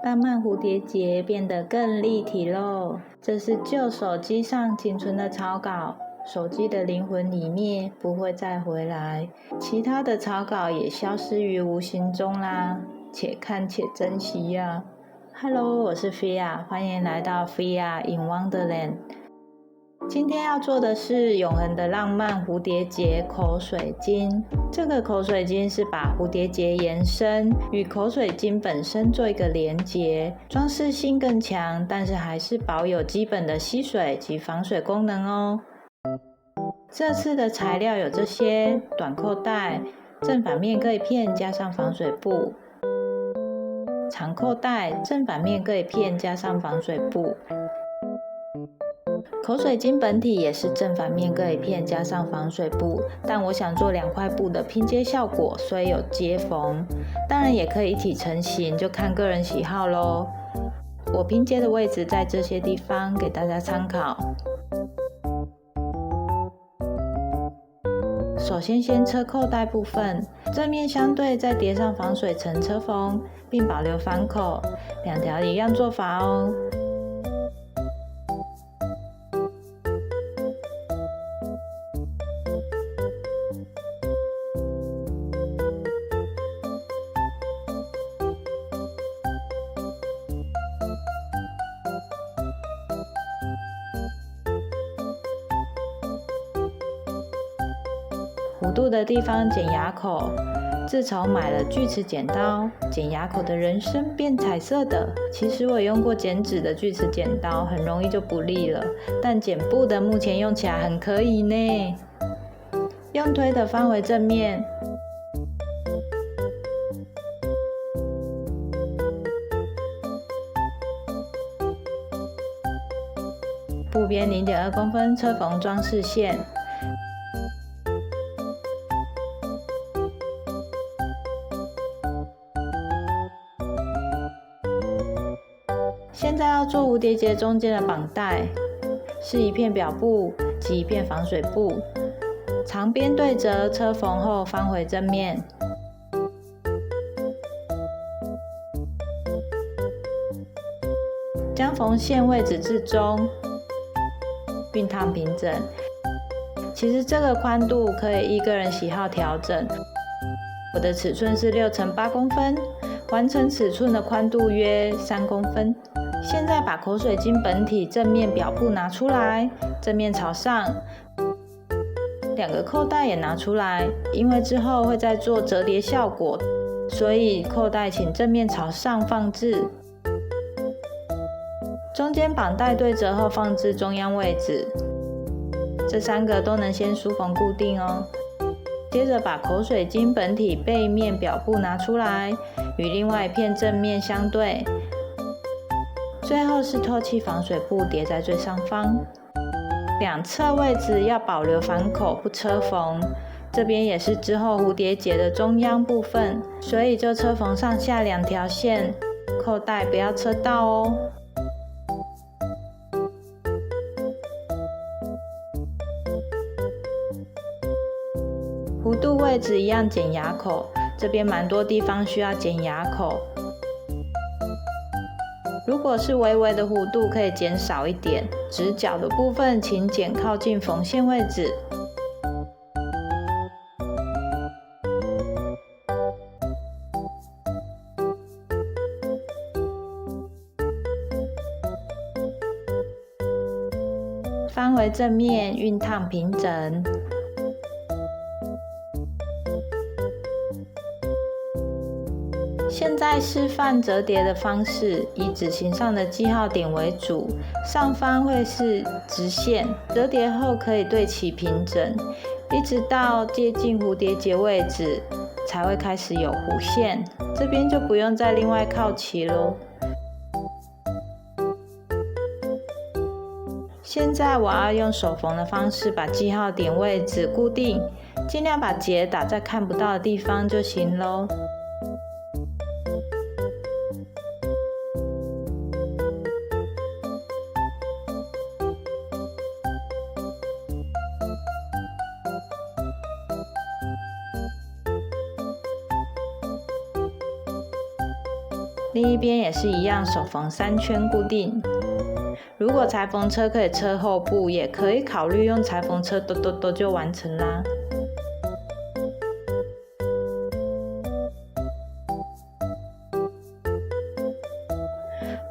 浪漫蝴蝶结变得更立体喽。这是旧手机上仅存的草稿，手机的灵魂已灭，不会再回来，其他的草稿也消失于无形中啦，且看且珍惜呀。Hello， 我是 Fia， 欢迎来到 Fia in Wonderland。今天要做的是永恒的浪漫蝴蝶结口水巾。这个口水巾是把蝴蝶结延伸，与口水巾本身做一个连结，装饰性更强，但是还是保有基本的吸水及防水功能哦。这次的材料有这些：短扣带、正反面各一片加上防水布；长扣带，正反面各一片加上防水布。口水巾本体也是正反面各一片加上防水布，但我想做2块布的拼接效果，所以有接缝。当然也可以一体成型，就看个人喜好咯。我拼接的位置在这些地方，给大家参考。首先车扣带部分，正面相对，再叠上防水层车缝，并保留反口，2条一样做法哦。弧度的地方剪牙口。自从买了锯齿剪刀，剪牙口的人生变彩色的。其实我用过剪纸的锯齿剪刀，很容易就不利了，但剪布的目前用起来很可以呢。用推的翻回正面，布边0.2公分车缝装饰线。现在要做蝴蝶结中间的绑带，是一片表布及一片防水布，长边对折车缝后翻回正面，将缝线位置至中，并烫平整。其实这个宽度可以依个人喜好调整，我的尺寸是6×8公分，完成尺寸的宽度约3公分。现在把口水巾本体正面表布拿出来，正面朝上，2个扣带也拿出来，因为之后会再做折叠效果，所以扣带请正面朝上放置。中间绑带对折后放置中央位置，这3个都能先梳缝固定哦。接着把口水巾本体背面表布拿出来，与另外一片正面相对。最后是透气防水布叠在最上方，2侧位置要保留反口不车缝，这边也是之后蝴蝶结的中央部分，所以就车缝上下2条线，扣带不要车到哦。弧度位置一样剪牙口，这边蛮多地方需要剪牙口。如果是微微的弧度，可以剪少一点。直角的部分，请剪靠近缝线位置。翻回正面，熨烫平整。现在示范折叠的方式，以纸型上的记号点为主，上方会是直线，折叠后可以对齐平整，一直到接近蝴蝶结位置才会开始有弧线，这边就不用再另外靠齐咯。现在我要用手缝的方式把记号点位置固定，尽量把结打在看不到的地方就行咯。另一边也是一样，手缝3圈固定。如果裁缝车可以车后部，也可以考虑用裁缝车咚就完成啦。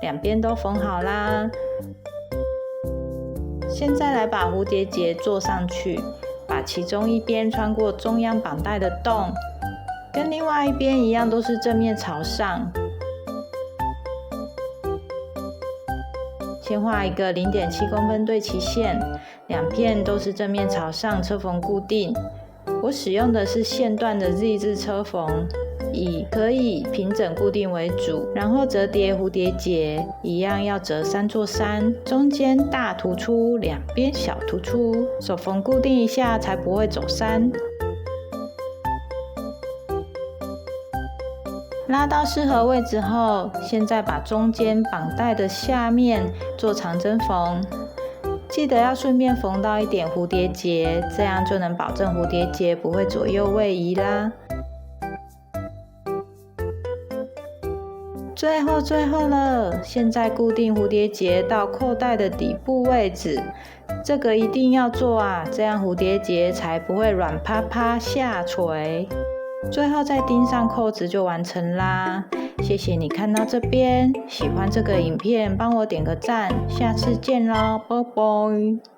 两边都缝好啦，现在来把蝴蝶结做上去，把其中一边穿过中央绑带的洞，跟另外一边一样，都是正面朝上。先画一个 0.7 公分对齐线，两片都是正面朝上，车缝固定。我使用的是线段的 Z 字车缝，以可以平整固定为主，然后折叠蝴蝶结，一样要折3座3，中间大突出，两边小突出，手缝固定一下才不会走3。拉到适合位置后，现在把中间绑带的下面做长针缝，记得要顺便缝到一点蝴蝶结，这样就能保证蝴蝶结不会左右位移啦。最后了，现在固定蝴蝶结到扣带的底部位置，这个一定要做啊，这样蝴蝶结才不会软趴趴下垂。最后再钉上扣子就完成啦。谢谢你看到这边，喜欢这个影片帮我点个赞，下次见咯，拜拜。